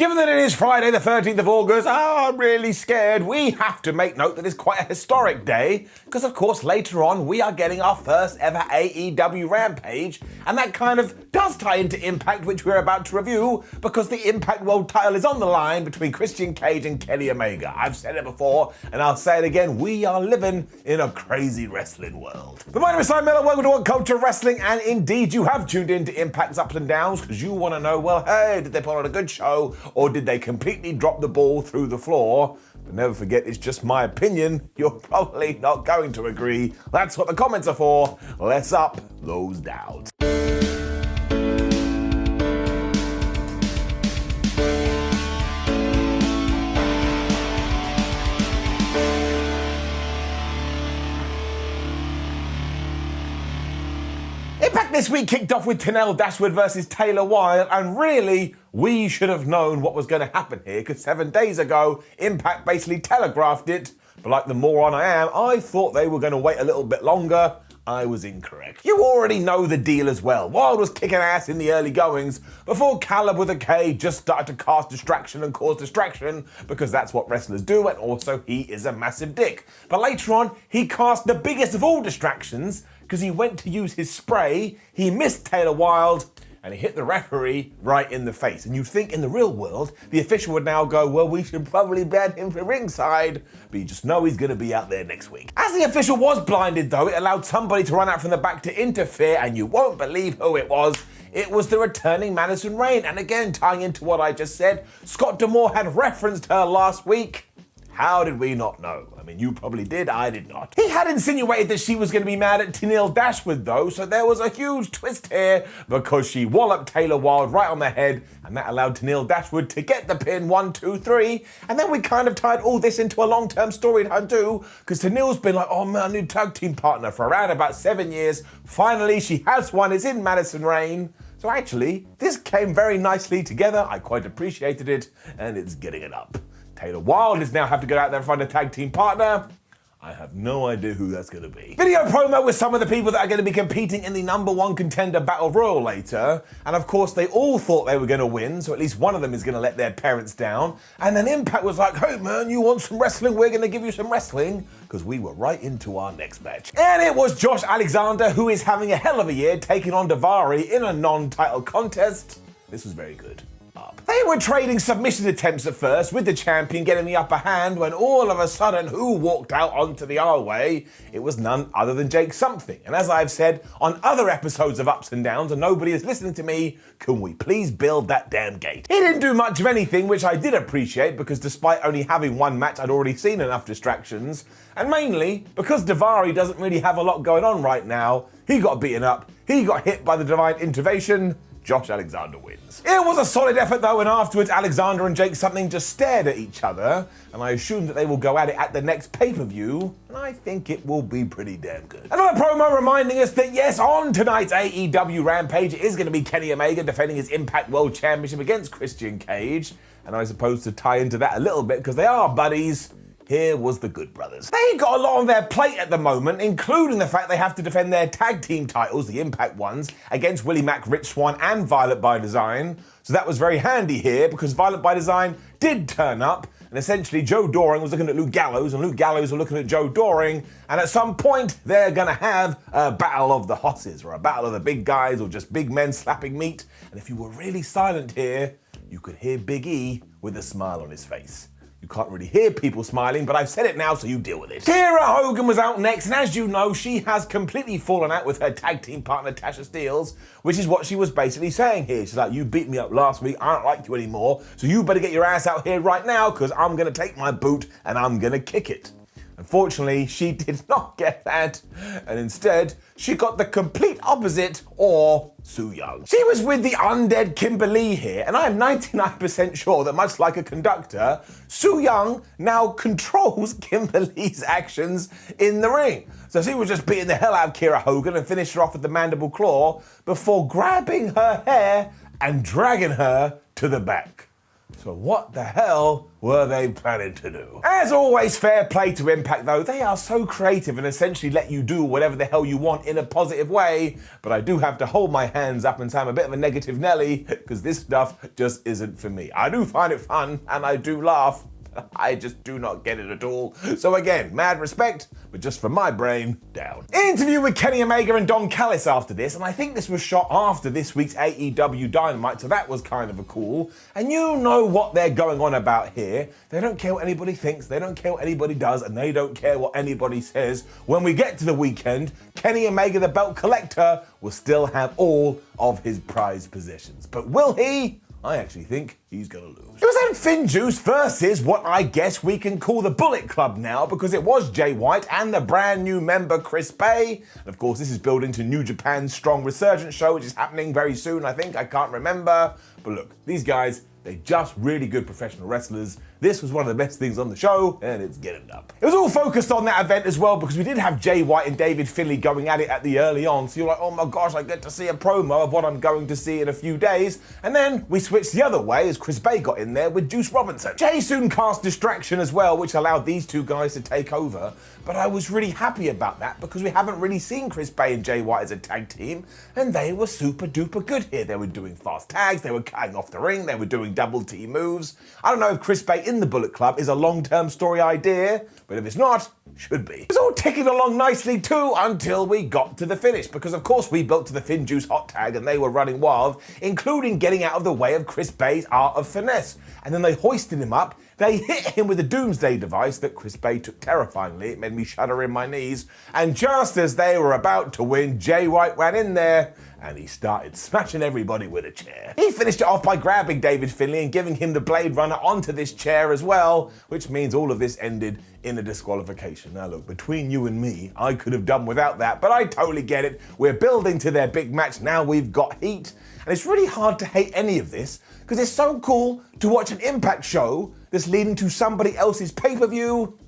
Given that it is Friday the 13th of August, I'm really scared. We have to make note that it's quite a historic day because, of course, later on we are getting our first ever AEW Rampage, and that kind of does tie into Impact, which we're about to review because the Impact World title is on the line between Christian Cage and Kenny Omega. I've said it before and I'll say it again, we are living in a crazy wrestling world. But my name is Simon Miller, welcome to WhatCulture Wrestling, and indeed you have tuned in to Impact's ups and downs because you want to know, well, hey, did they put on a good show? Or did they completely drop the ball through the floor? But never forget, it's just my opinion. You're probably not going to agree. That's what the comments are for. Let's up those downs. Impact this week kicked off with Tenille Dashwood versus Taylor Wilde, and really, we should have known what was going to happen here, because 7 days ago, Impact basically telegraphed it, but like the moron I am, I thought they were going to wait a little bit longer. I was incorrect. You already know the deal as well. Wilde was kicking ass in the early goings before Caleb with a K just started to cast distraction and cause distraction, because that's what wrestlers do, and also he is a massive dick. But later on, he cast the biggest of all distractions because he went to use his spray, he missed Taylor Wilde, and he hit the referee right in the face. And you'd think in the real world, the official would now go, well, we should probably ban him from ringside, but you just know he's going to be out there next week. As the official was blinded though, it allowed somebody to run out from the back to interfere, and you won't believe who it was. It was the returning Madison Rayne. And again, tying into what I just said, Scott D'Amore had referenced her last week. How did we not know? I mean, you probably did, I did not. He had insinuated that she was going to be mad at Tenille Dashwood though, so there was a huge twist here because she walloped Taylor Wilde right on the head, and that allowed Tenille Dashwood to get the pin 1, 2, 3, and then we kind of tied all this into a long-term story too, because Tenille's been like, oh man, new tag team partner for around about 7 years. Finally, she has one, it's in Madison Rayne. So actually, this came very nicely together. I quite appreciated it, and it's getting it up. Taylor Wilde is now have to go out there and find a tag team partner. I have no idea who that's going to be. Video promo with some of the people that are going to be competing in the #1 contender Battle Royale later. And of course, they all thought they were going to win, so at least one of them is going to let their parents down. And then Impact was like, hey man, you want some wrestling? We're going to give you some wrestling. Because we were right into our next match. And it was Josh Alexander, who is having a hell of a year, taking on Daivari in a non-title contest. This was very good. They were trading submission attempts at first, with the champion getting the upper hand, when all of a sudden, who walked out onto the aisleway? It was none other than Jake Something. And as I've said on other episodes of Ups and Downs, and nobody is listening to me, can we please build that damn gate? He didn't do much of anything, which I did appreciate, because despite only having one match, I'd already seen enough distractions. And mainly, because Daivari doesn't really have a lot going on right now, he got beaten up, he got hit by the divine intervention. Josh Alexander wins. It was a solid effort though, and afterwards Alexander and Jake Something just stared at each other, and I assume that they will go at it at the next pay-per-view, and I think it will be pretty damn good. Another promo reminding us that yes, on tonight's AEW Rampage, it is going to be Kenny Omega defending his Impact World Championship against Christian Cage, and I suppose to tie into that a little bit, because they are buddies, here was the Good Brothers. They got a lot on their plate at the moment, including the fact they have to defend their tag team titles, the Impact ones, against Willie Mack, Rich Swann, and Violet by Design. So that was very handy here, because Violet by Design did turn up, and essentially Joe Doring was looking at Luke Gallows, and Luke Gallows was looking at Joe Doring, and at some point they're gonna have a battle of the hosses, or a battle of the big guys, or just big men slapping meat. And if you were really silent here, you could hear Big E with a smile on his face. You can't really hear people smiling, but I've said it now, so you deal with it. Kiera Hogan was out next, and as you know, she has completely fallen out with her tag team partner, Tasha Steelz, which is what she was basically saying here. She's like, you beat me up last week, I don't like you anymore, so you better get your ass out here right now, because I'm going to take my boot and I'm going to kick it. Unfortunately, she did not get that, and instead, she got the complete opposite, or Su Yung. She was with the undead Kimberly here, and I am 99% sure that much like a conductor, Su Yung now controls Kimberly's actions in the ring. So she was just beating the hell out of Kiera Hogan and finished her off with the mandible claw before grabbing her hair and dragging her to the back. So what the hell were they planning to do? As always, fair play to Impact though. They are so creative and essentially let you do whatever the hell you want in a positive way. But I do have to hold my hands up and say I'm a bit of a negative Nelly because this stuff just isn't for me. I do find it fun and I do laugh. I just do not get it at all. So again, mad respect, but just for my brain, down. Interview with Kenny Omega and Don Callis after this, and I think this was shot after this week's AEW Dynamite, so that was kind of a cool. And you know what they're going on about here. They don't care what anybody thinks, they don't care what anybody does, and they don't care what anybody says. When we get to the weekend, Kenny Omega, the belt collector, will still have all of his prized possessions. But will he? I actually think he's gonna lose. It was then Finjuice versus what I guess we can call the Bullet Club now, because it was Jay White and the brand new member Chris Bey. And of course, this is building to New Japan's Strong Resurgence show, which is happening very soon, I think. I can't remember. But look, these guys, they're just really good professional wrestlers. This was one of the best things on the show, and it's getting done. It was all focused on that event as well, because we did have Jay White and David Finlay going at it at the early on, so you're like, oh my gosh, I get to see a promo of what I'm going to see in a few days. And then we switched the other way as Chris Bey got in there with Juice Robinson. Jay soon cast Distraction as well, which allowed these two guys to take over, but I was really happy about that because we haven't really seen Chris Bey and Jay White as a tag team, and they were super duper good here. They were doing fast tags, they were cutting off the ring, they were doing double T moves. I don't know if Chris Bey in the Bullet Club is a long-term story idea, but if it's not, should be. It was all ticking along nicely too until we got to the finish, because of course we built to the Finjuice hot tag and they were running wild, including getting out of the way of Chris Bey's Art of Finesse. And then they hoisted him up, they hit him with a doomsday device that Chris Bey took terrifyingly. It made me shudder in my knees. And just as they were about to win, Jay White ran in there and he started smashing everybody with a chair. He finished it off by grabbing David Finlay and giving him the Blade Runner onto this chair as well, which means all of this ended in a disqualification. Now look, between you and me, I could have done without that, but I totally get it. We're building to their big match, now we've got heat. And it's really hard to hate any of this, because it's so cool to watch an Impact show that's leading to somebody else's pay-per-view.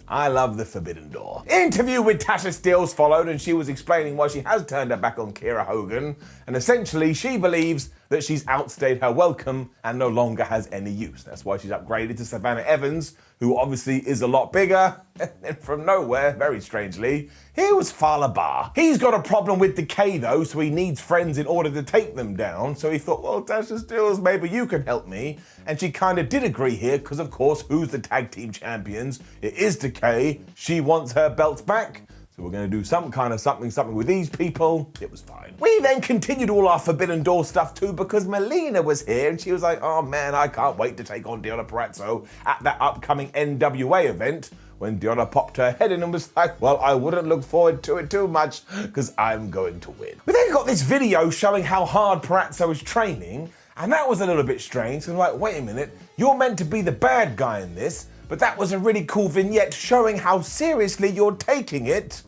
I love the Forbidden Door. Interview with Tasha Steelz followed, and she was explaining why she has turned her back on Kiera Hogan, and essentially she believes that she's outstayed her welcome and no longer has any use. That's why she's upgraded to Savannah Evans, who obviously is a lot bigger. And then from nowhere, very strangely, here was Fala Bar. He's got a problem with Decay though, so he needs friends in order to take them down. So he thought, well, Tasha Steelz, maybe you can help me. And she kind of did agree here, because of course, who's the tag team champions? It is Decay. She wants her belts back. So we're going to do some kind of something with these people. It was fine. We then continued all our Forbidden Door stuff too, because Melina was here and she was like, oh man, I can't wait to take on Deonna Purrazzo at that upcoming NWA event. When Deonna popped her head in and was like, well, I wouldn't look forward to it too much because I'm going to win. We then got this video showing how hard Purrazzo is training, and that was a little bit strange. So I'm like, wait a minute, you're meant to be the bad guy in this, but that was a really cool vignette showing how seriously you're taking it.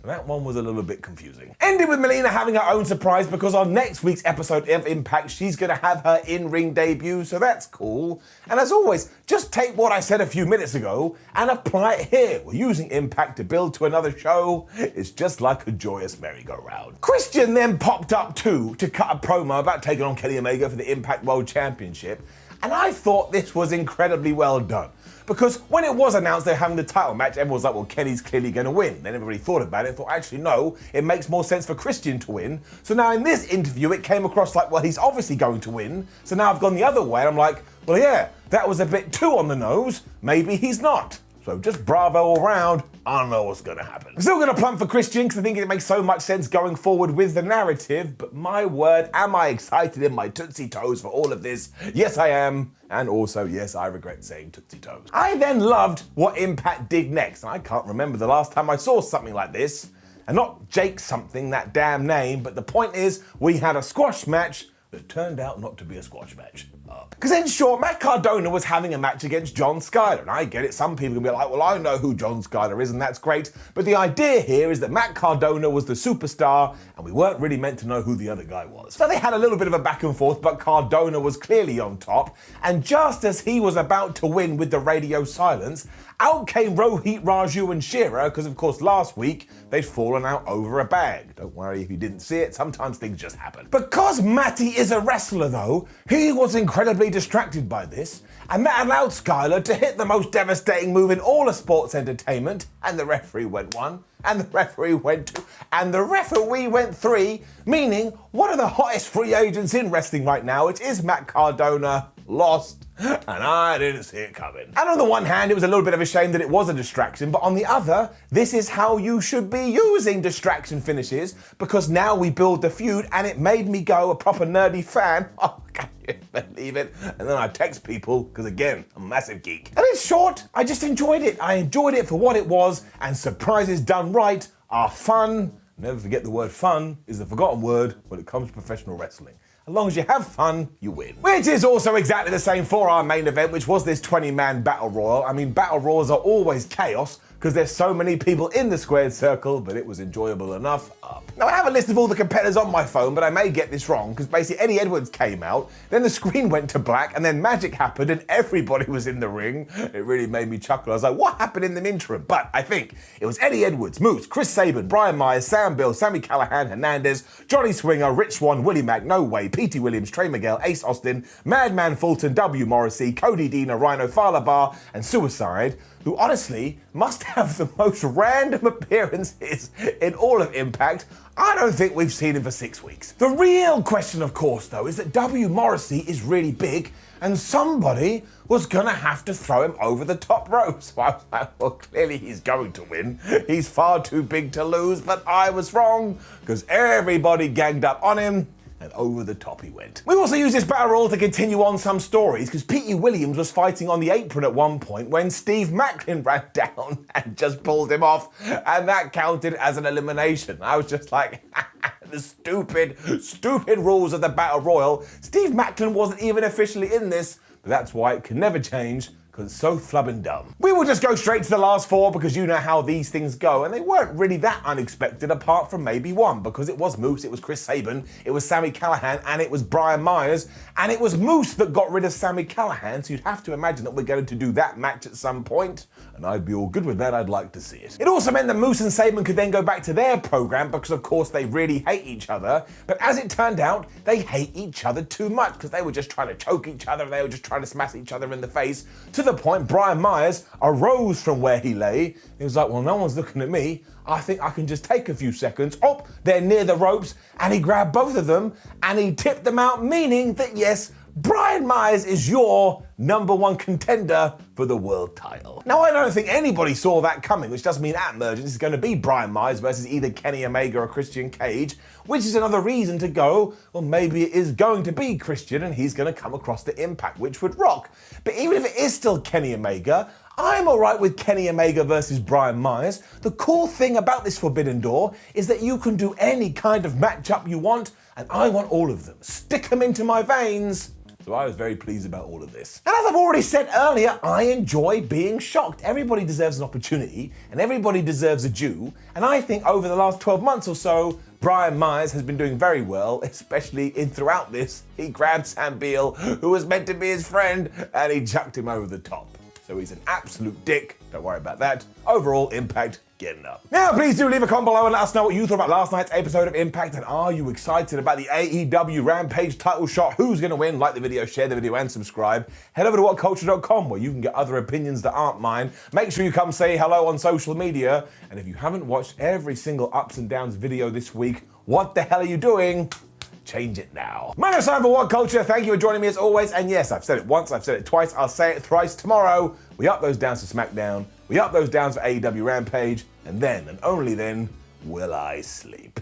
So that one was a little bit confusing. Ended with Melina having her own surprise, because on next week's episode of Impact, she's going to have her in-ring debut, so that's cool. And as always, just take what I said a few minutes ago and apply it here. We're using Impact to build to another show. It's just like a joyous merry-go-round. Christian then popped up too to cut a promo about taking on Kenny Omega for the Impact World Championship. And I thought this was incredibly well done. Because when it was announced they're having the title match, everyone was like, well, Kenny's clearly going to win. Then everybody thought about it and thought, actually, no, it makes more sense for Christian to win. So now in this interview, it came across like, well, he's obviously going to win. So now I've gone the other way. I'm like, well, yeah, that was a bit too on the nose. Maybe he's not. So just bravo all round. I don't know what's going to happen. I'm still going to plump for Christian because I think it makes so much sense going forward with the narrative. But my word, am I excited in my Tootsie Toes for all of this? Yes, I am. And also, yes, I regret saying Tootsie Toes. I then loved what Impact did next. I can't remember the last time I saw something like this. And not Jake something, that damn name. But the point is, we had a squash match that turned out not to be a squash match. Because in short, Matt Cardona was having a match against John Skyler. And I get it, some people can be like, well, I know who John Skyler is and that's great. But the idea here is that Matt Cardona was the superstar and we weren't really meant to know who the other guy was. So they had a little bit of a back and forth, but Cardona was clearly on top. And just as he was about to win with the radio silence, out came Rohit, Raju and Shira, because of course last week they'd fallen out over a bag. Don't worry if you didn't see it, sometimes things just happen. Because Matty is a wrestler though, he was incredible incredibly distracted by this, and that allowed Skylar to hit the most devastating move in all of sports entertainment, and the referee went 1, and the referee went 2, and the referee went 3, meaning one of the hottest free agents in wrestling right now, which is Matt Cardona, lost, and I didn't see it coming. And on the one hand, it was a little bit of a shame that it was a distraction, but on the other, this is how you should be using distraction finishes, because now we build the feud, and it made me go a proper nerdy fan. Oh, can you believe it? And then I text people, because again, I'm a massive geek. And in short, I just enjoyed it. I enjoyed it for what it was, and surprises done right are fun. Never forget the word fun is the forgotten word when it comes to professional wrestling. As long as you have fun, you win. Which is also exactly the same for our main event, which was this 20-man Battle Royale. I mean, Battle Royals are always chaos, because there's so many people in the squared circle, but it was enjoyable enough. Now, I have a list of all the competitors on my phone, but I may get this wrong, because basically Eddie Edwards came out, then the screen went to black, and then magic happened, and everybody was in the ring. It really made me chuckle. I was like, what happened in the interim? But I think it was Eddie Edwards, Moose, Chris Sabin, Brian Myers, Sam Bill, Sami Callihan, Hernandez, Johnny Swinger, Rich Swann, Willie Mack, No Way, P.T. Williams, Trey Miguel, Ace Austin, Madman Fulton, W. Morrissey, Cody Deaner, Rhino Fowler Bar, and Suicide, who honestly must have the most random appearances in all of Impact. I don't think we've seen him for 6 weeks. The real question, of course, though, is that W. Morrissey is really big, and somebody was gonna have to throw him over the top rope. So I was like, well, clearly he's going to win. He's far too big to lose, but I was wrong, because everybody ganged up on him, and over the top he went. We also used this battle royal to continue on some stories, because P.T. Williams was fighting on the apron at one point when Steve Macklin ran down and just pulled him off, and that counted as an elimination. I was just like, the stupid rules of the battle royal. Steve Macklin wasn't even officially in this, but that's why it can never change, because it's so flubbing dumb. We will just go straight to the last 4, because you know how these things go, and they weren't really that unexpected apart from maybe one, because it was Moose, it was Chris Sabin, it was Sami Callihan, and it was Brian Myers, and it was Moose that got rid of Sami Callihan, so you'd have to imagine that we're going to do that match at some point, and I'd be all good with that. I'd like to see it. It also meant that Moose and Sabin could then go back to their program, because of course they really hate each other, but as it turned out, they hate each other too much, because they were just trying to choke each other, they were just trying to smash each other in the face, to the point Brian Myers arose from where he lay. He was like, well, no one's looking at me. I think I can just take a few seconds. Oh, they're near the ropes, and he grabbed both of them and he tipped them out, meaning that yes, Brian Myers is your #1 contender for the world title. Now, I don't think anybody saw that coming, which does mean at Emergence it's going to be Brian Myers versus either Kenny Omega or Christian Cage, which is another reason to go, well, maybe it is going to be Christian and he's going to come across the Impact, which would rock. But even if it is still Kenny Omega, I'm alright with Kenny Omega versus Brian Myers. The cool thing about this Forbidden Door is that you can do any kind of matchup you want, and I want all of them. Stick them into my veins. So I was very pleased about all of this. And as I've already said earlier, I enjoy being shocked. Everybody deserves an opportunity, and everybody deserves a due. And I think over the last 12 months or so, Brian Myers has been doing very well, especially throughout this. He grabbed Sam Beal, who was meant to be his friend, and he chucked him over the top. So he's an absolute dick. Don't worry about that. Overall, Impact getting up. Now, please do leave a comment below and let us know what you thought about last night's episode of Impact, and are you excited about the AEW Rampage title shot? Who's going to win? Like the video, share the video, and subscribe. Head over to WhatCulture.com where you can get other opinions that aren't mine. Make sure you come say hello on social media, and if you haven't watched every single ups and downs video this week, what the hell are you doing? Change it now. My name's Simon for WhatCulture. Thank you for joining me as always. And yes, I've said it once, I've said it twice, I'll say it thrice tomorrow. We up those downs to SmackDown. We up those downs for AEW Rampage. And then, and only then, will I sleep.